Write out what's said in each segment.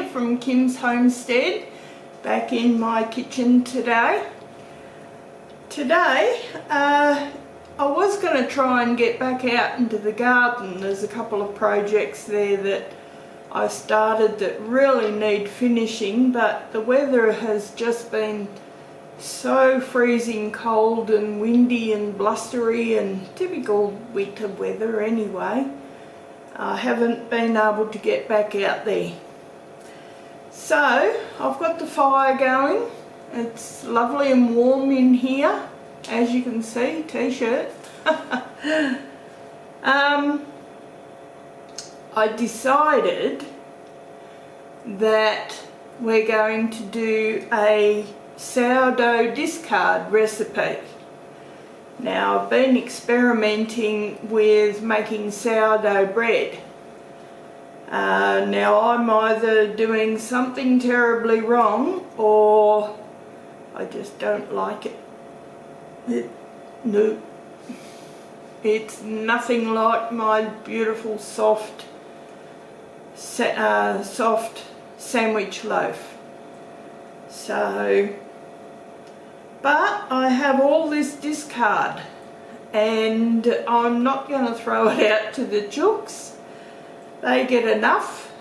here from Kyms Homestead, back in my kitchen today. I was going to try and get back out into the garden. There's a couple of projects there that I started that really need finishing, but the weather has just been so freezing cold and windy and blustery and typical winter weather anyway. I haven't been able to get back out there. So I've got the fire going. It's lovely and warm in here, as you can see, t-shirt. I decided that we're going to do a sourdough discard recipe. Now, I've been experimenting with making sourdough bread. Now I'm either doing something terribly wrong or I just don't like it. No, it's nothing like my beautiful soft sandwich loaf. But I have all this discard and I'm not going to throw it out to the chooks. They get enough.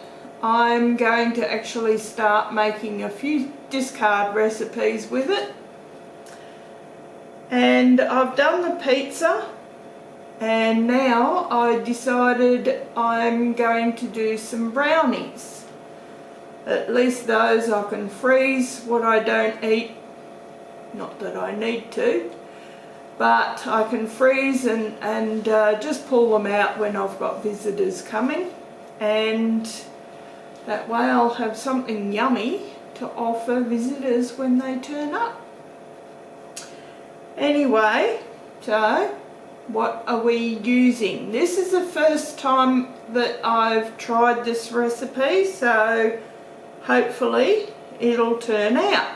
I'm going to actually start making a few discard recipes with it. And I've done the pizza, and now I decided I'm going to do some brownies. At least those I can freeze what I don't eat. Not that I need to, but I can freeze and just pull them out when I've got visitors coming, and that way I'll have something yummy to offer visitors when they turn up. Anyway, so what are we using? This is the first time that I've tried this recipe, so hopefully it'll turn out.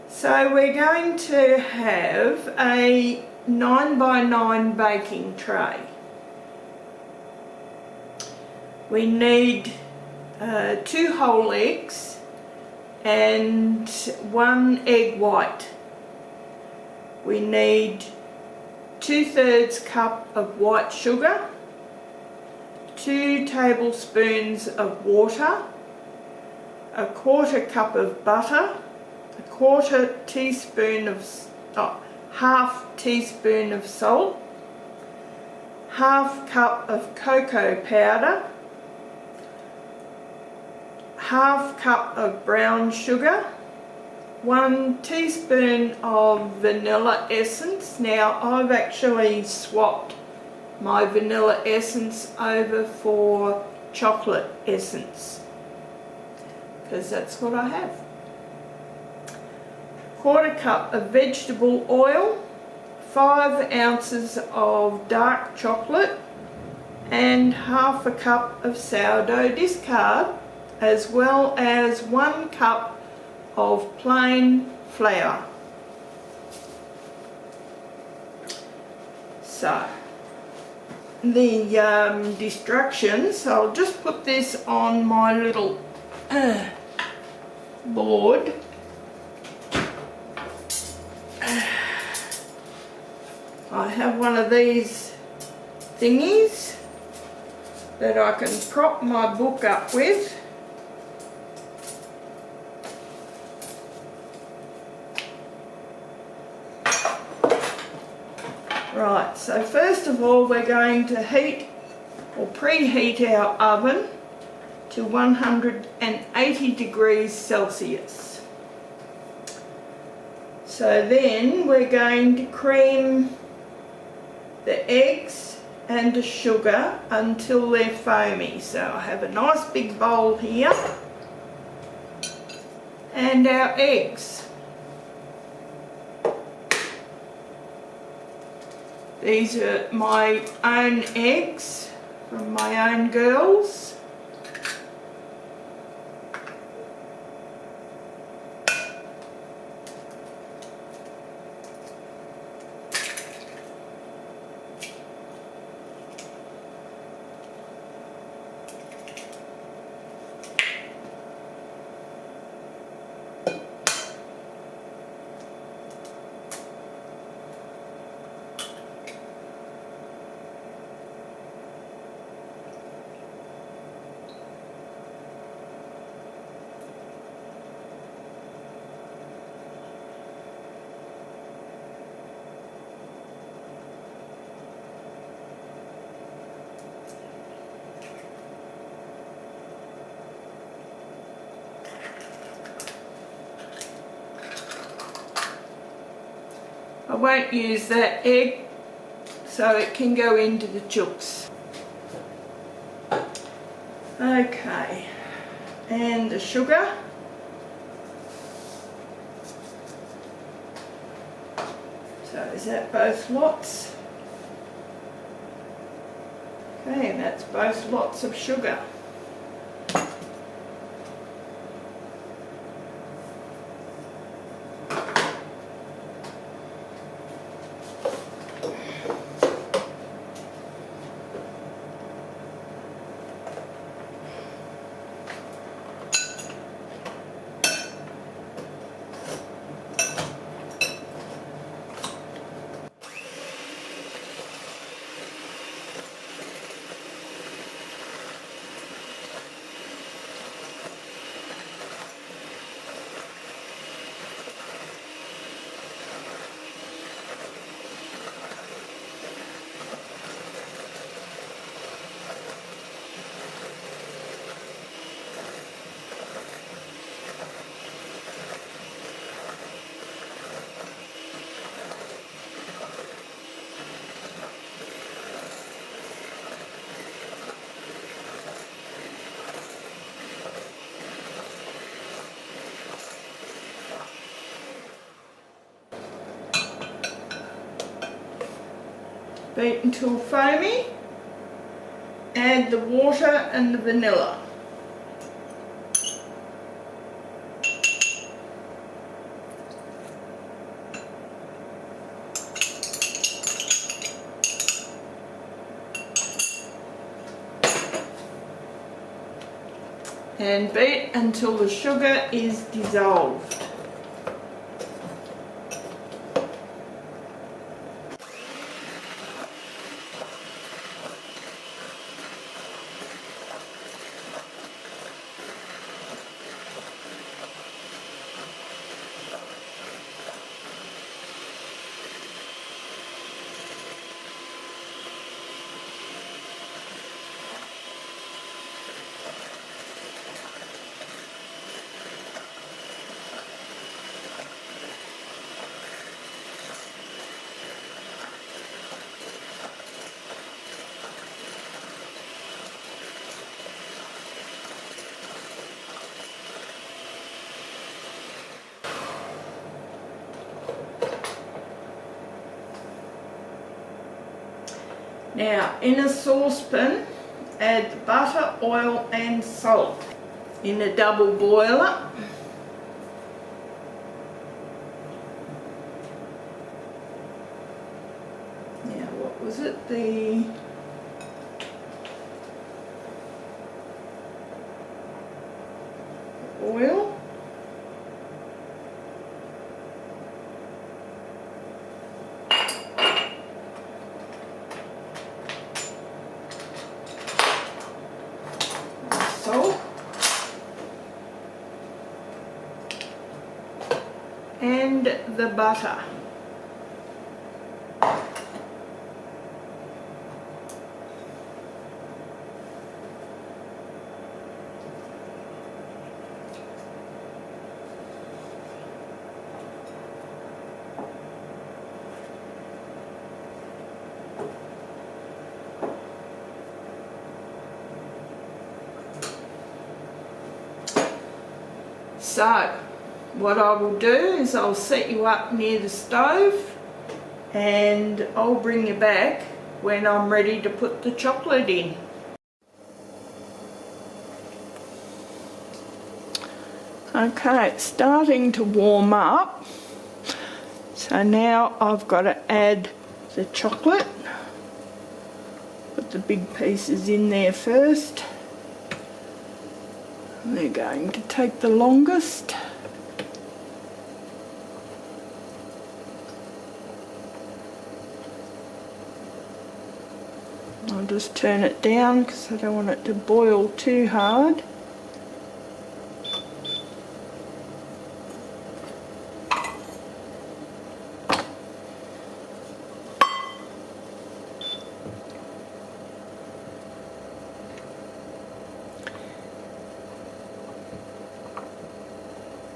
So we're going to have a 9x9 baking tray. We need 2 whole eggs and 1 egg white. We need 2/3 cup of white sugar, 2 tablespoons of water, 1/4 cup of butter, 1/4 teaspoon of half teaspoon of salt, 1/2 cup of cocoa powder, 1/2 cup of brown sugar, 1 teaspoon of vanilla essence. Now I've actually swapped my vanilla essence over for chocolate essence because that's what I have. 1/4 cup of vegetable oil, 5 ounces of dark chocolate, and 1/2 cup of sourdough discard, as well as 1 cup of plain flour. So the instructions, I'll just put this on my little board. I have one of these thingies that I can prop my book up with. Right, so first of all we're going to heat or preheat our oven to 180 degrees Celsius. So then we're going to cream the eggs and the sugar until they're foamy. So I have a nice big bowl here and our eggs. These are my own eggs from my own girls. I won't use that egg, so it can go into the chooks. Okay, and the sugar. So is that both lots? Okay, that's both lots of sugar. Beat until foamy, add the water and the vanilla. And beat until the sugar is dissolved. Now, in a saucepan, add the butter, oil and salt in a double boiler. Now, what was it? The oil. Salt and the butter. So, what I will do is I'll set you up near the stove and I'll bring you back when I'm ready to put the chocolate in. Okay, it's starting to warm up. So now I've got to add the chocolate. Put the big pieces in there first. They're going to take the longest. I'll just turn it down because I don't want it to boil too hard.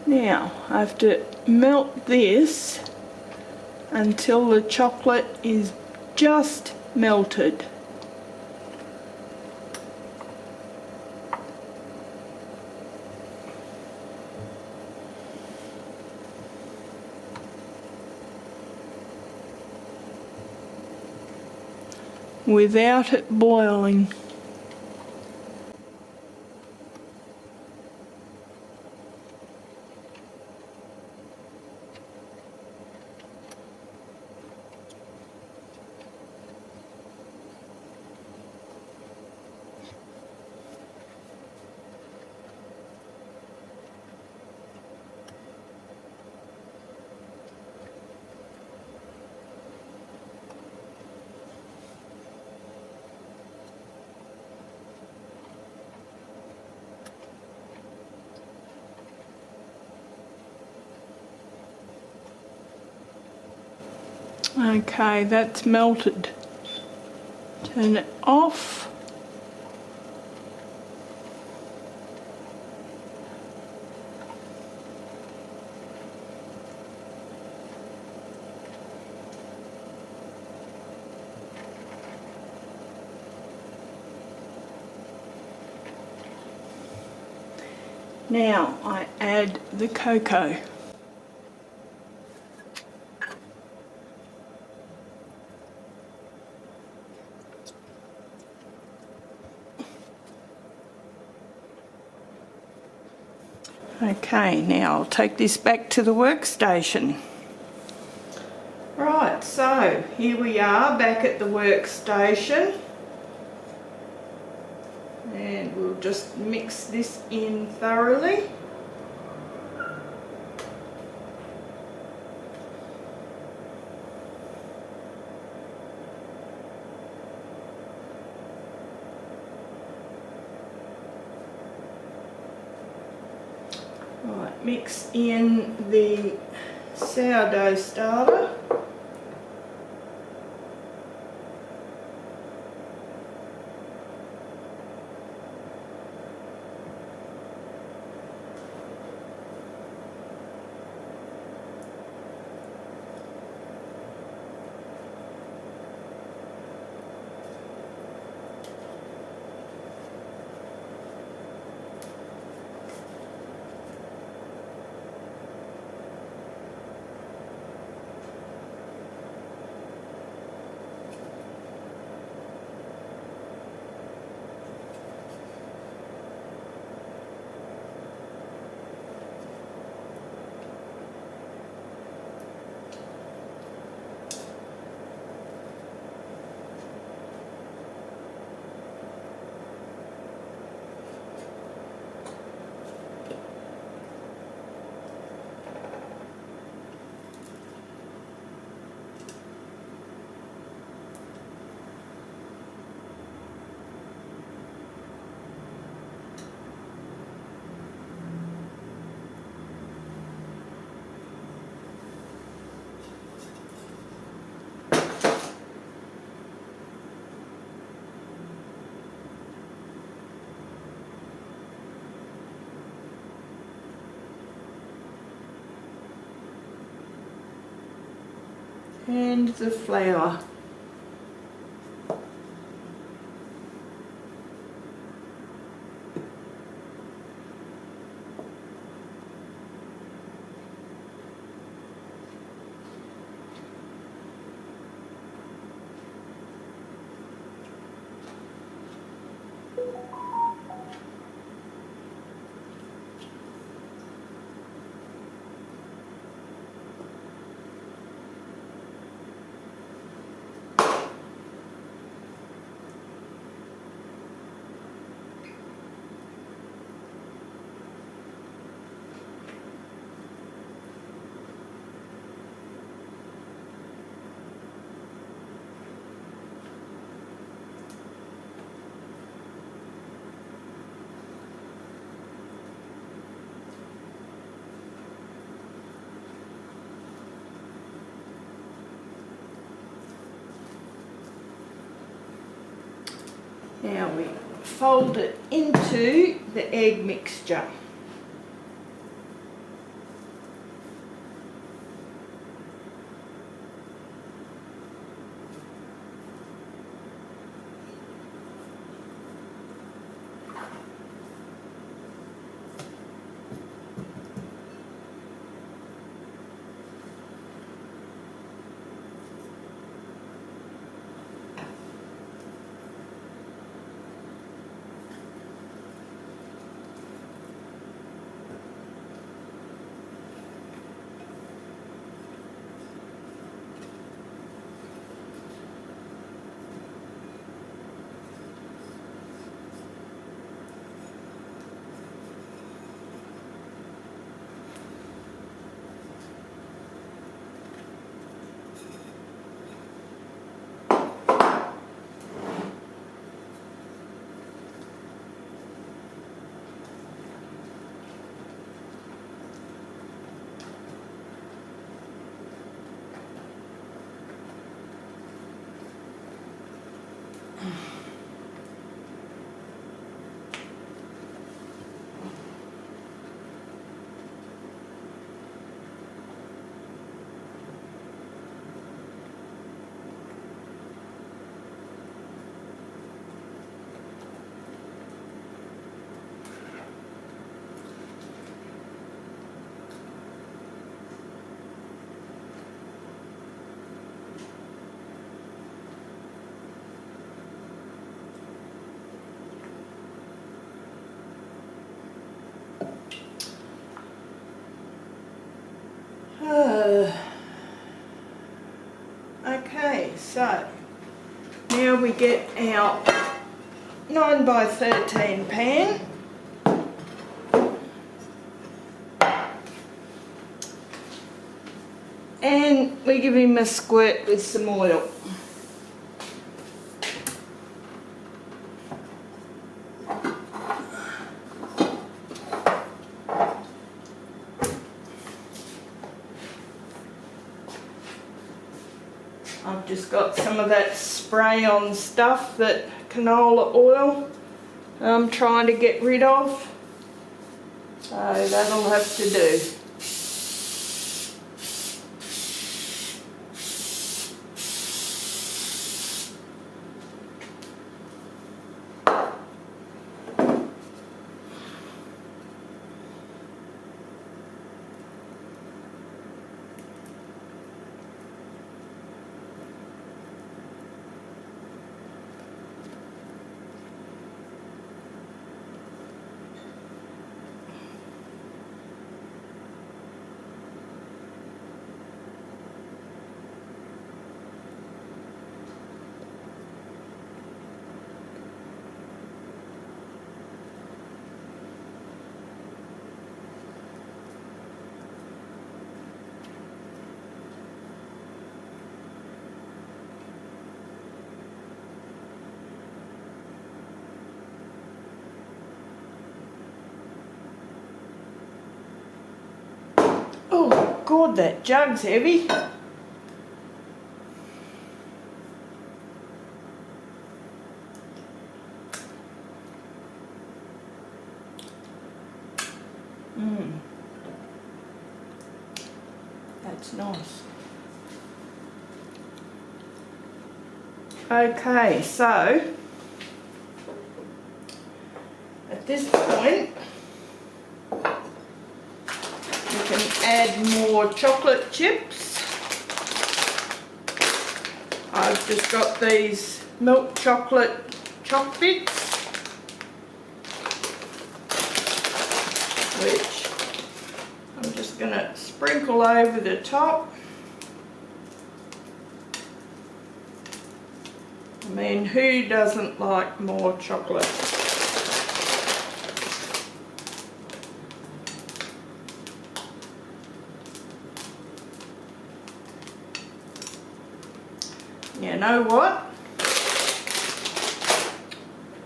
Now I have to melt this until the chocolate is just melted. Without it boiling. Okay, that's melted. Turn it off. Now I add the cocoa. Okay, now I'll take this back to the workstation. Right, so here we are back at the workstation. And we'll just mix this in thoroughly. Right, mix in the sourdough starter. And the flour. Now we fold it into the egg mixture. So now we get our 9 by 13 pan. And we give him a squirt with some oil. I've just got some of that spray-on stuff, that canola oil I'm trying to get rid of. So that'll have to do. Oh God, that jug's heavy. That's nice. Okay, so at this point we can add more chocolate chips. I've just got these milk chocolate choc bits, which I'm just going to sprinkle over the top. I mean, who doesn't like more chocolate? You know what?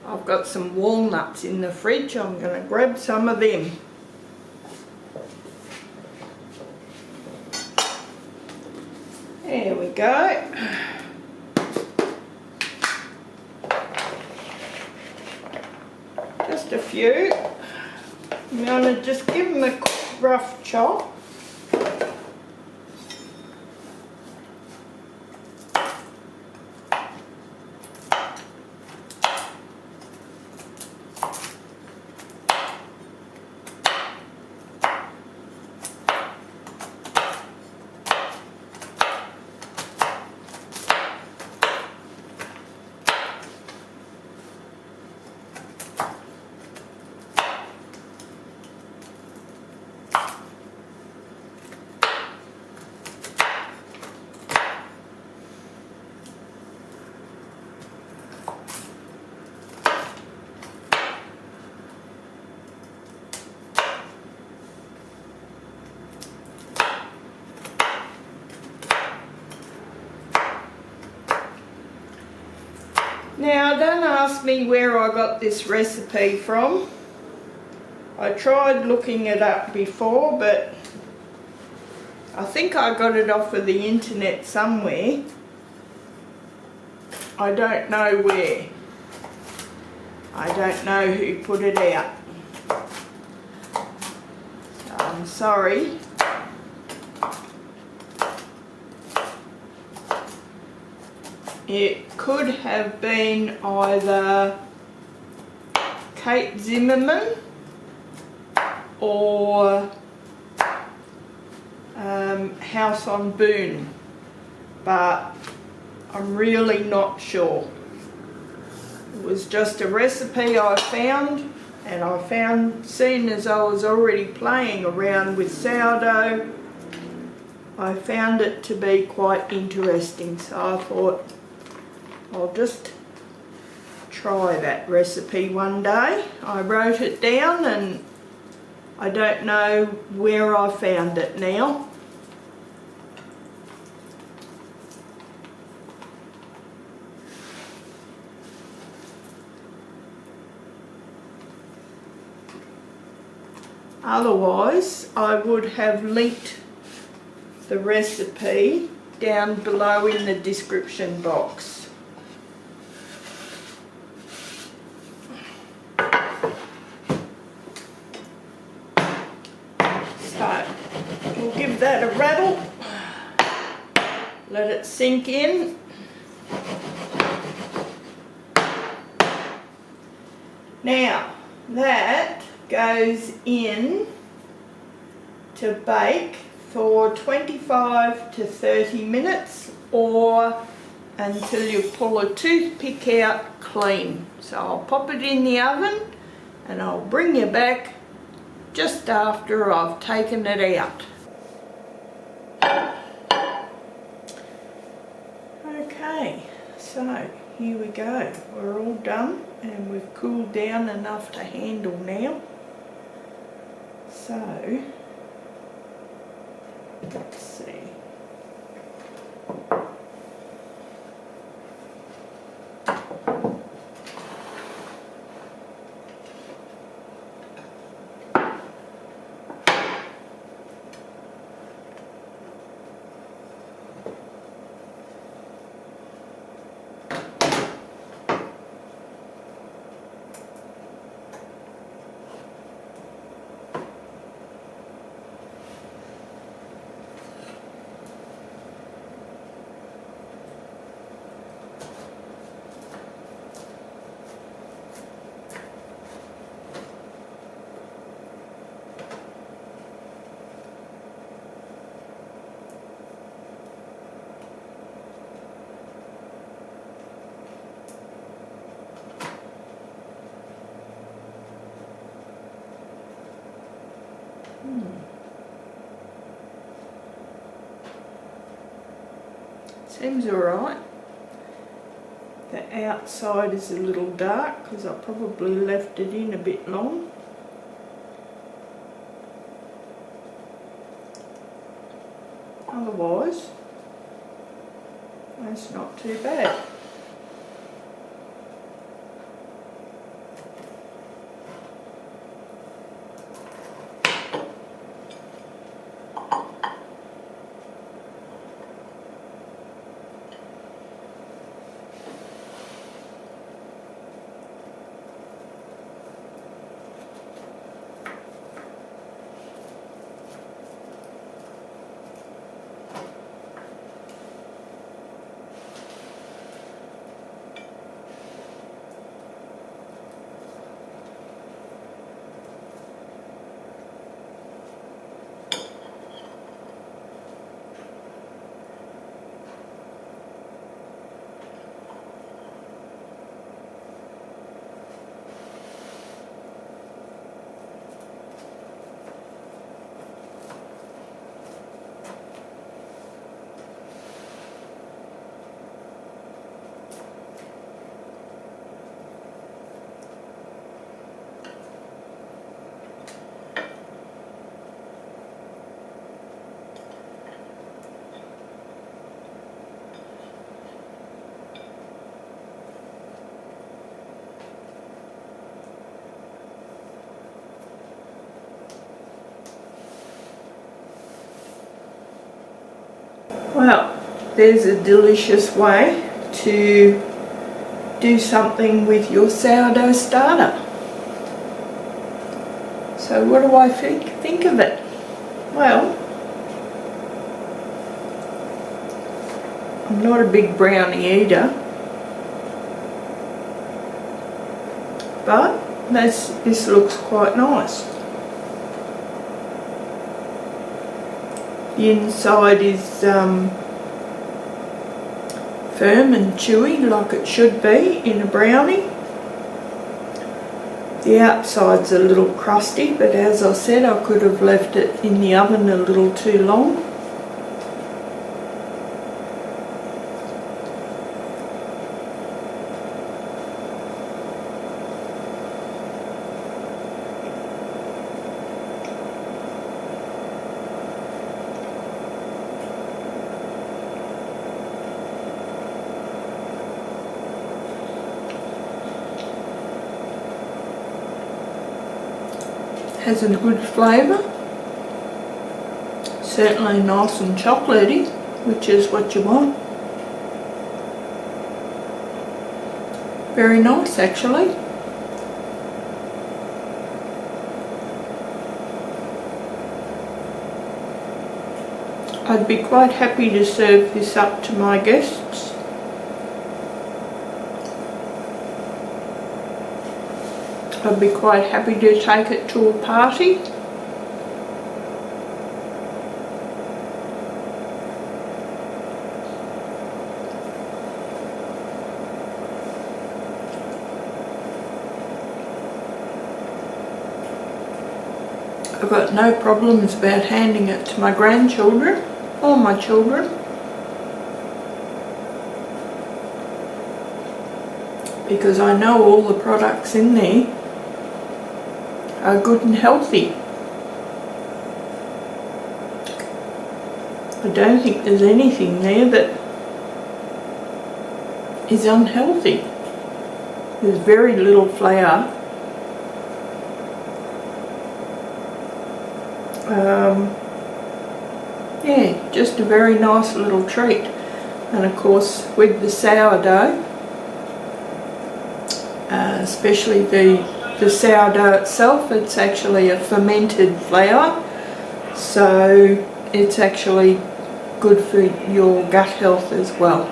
I've got some walnuts in the fridge. I'm going to grab some of them. There we go. Just a few. I'm going to just give them a rough chop. Now, don't ask me where I got this recipe from. I tried looking it up before, but I think I got it off of the internet somewhere. I don't know where. I don't know who put it out. So I'm sorry. It could have been either Kate Zimmerman or House on Boone, but I'm really not sure. It was just a recipe I found, and I found, seeing as I was already playing around with sourdough, I found it to be quite interesting, so I thought I'll just try that recipe one day. I wrote it down and I don't know where I found it now. Otherwise, I would have linked the recipe down below in the description box. So, we'll give that a rattle, let it sink in. Now, that goes in to bake for 25 to 30 minutes or until you pull a toothpick out clean. So I'll pop it in the oven and I'll bring you back just after I've taken it out. Okay, so here we go. We're all done and we've cooled down enough to handle now. So, let's see. Seems alright. The outside is a little dark because I probably left it in a bit long. Otherwise, that's not too bad. Well, there's a delicious way to do something with your sourdough starter. So what do I think of it? Well, I'm not a big brownie eater, but this looks quite nice. The inside is firm and chewy like it should be in a brownie. The outside's a little crusty, but as I said, I could have left it in the oven a little too long. has a good flavour. Certainly nice and chocolatey, which is what you want. Very nice actually. I'd be quite happy to serve this up to my guests. I'd be quite happy to take it to a party. I've got no problems about handing it to my grandchildren or my children. Because I know all the products in there are good and healthy. I don't think there's anything there that is unhealthy. There's very little flour. Yeah, just a very nice little treat. And of course with the sourdough, especially the sourdough itself, it's actually a fermented flour, so it's actually good for your gut health as well.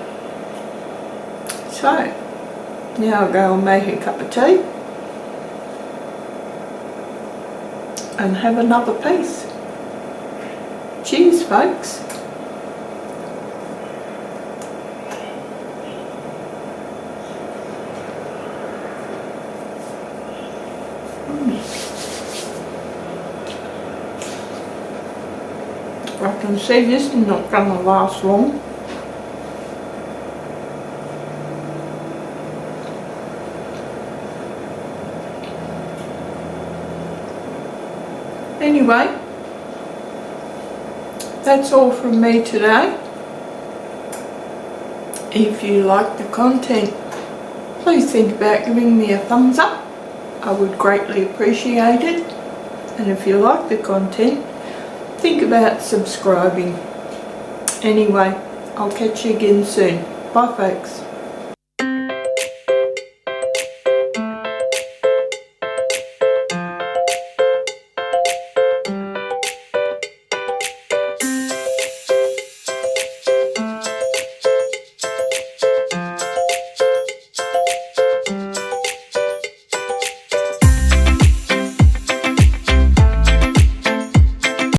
So now I'll go and make a cup of tea and have another piece. Cheers, folks. I can see this is not going to last long. Anyway, that's all from me today. If you like the content, please think about giving me a thumbs up. I would greatly appreciate it. And if you like the content, think about subscribing. Anyway, I'll catch you again soon. Bye folks.